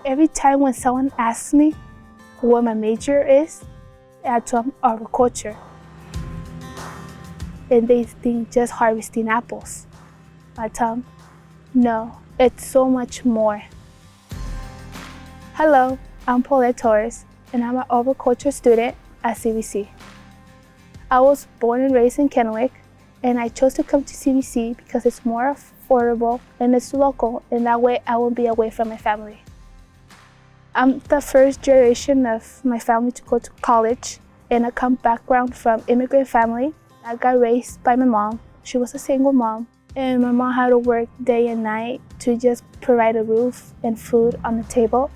Every time when someone asks me what my major is, I tell them agriculture. And they think just harvesting apples. I tell them, no, it's so much more. Hello, I'm Polet Torres, and I'm an agriculture student at CBC. I was born and raised in Kennewick, and I chose to come to CBC because it's more affordable and it's local, and that way I won't be away from my family. I'm the first generation of my family to go to college, and I come background from immigrant family. I got raised by my mom. She was a single mom, and my mom had to work day and night to just provide a roof and food on the table.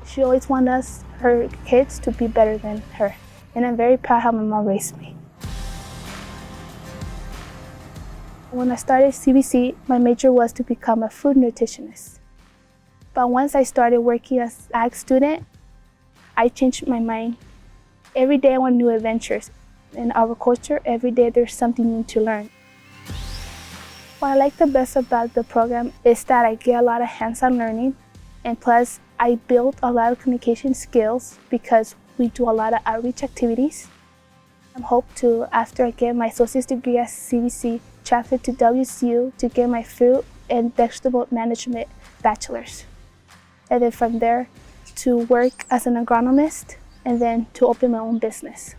She always wanted us, her kids, to be better than her, and I'm very proud how my mom raised me. When I started CBC, my major was to become a food nutritionist. But once I started working as an ag student, I changed my mind. Every day I want new adventures. In agriculture, every day there's something new to learn. What I like the best about the program is that I get a lot of hands-on learning, and plus I build a lot of communication skills because we do a lot of outreach activities. I hope to, after I get my associate's degree at CBC, transfer to WSU to get my fruit and vegetable management bachelor's. And then from there to work as an agronomist and then to open my own business.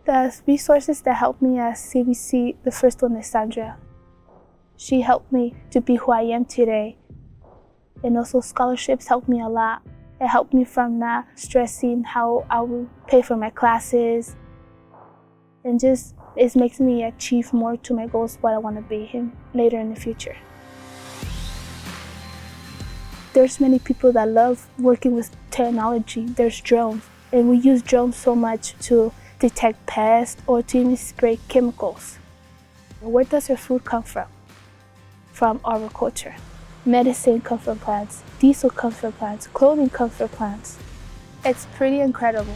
The resources that helped me at CBC, the first one is Sandra. She helped me to be who I am today. And also scholarships helped me a lot. It helped me from not stressing how I will pay for my classes. And just, it makes me achieve more to my goals, what I want to be later in the future. There's many people that love working with technology. There's drones, and we use drones so much to detect pests or to even spray chemicals. Where does your food come from? From agriculture. Medicine comes from plants, diesel comes from plants, clothing comes from plants. It's pretty incredible.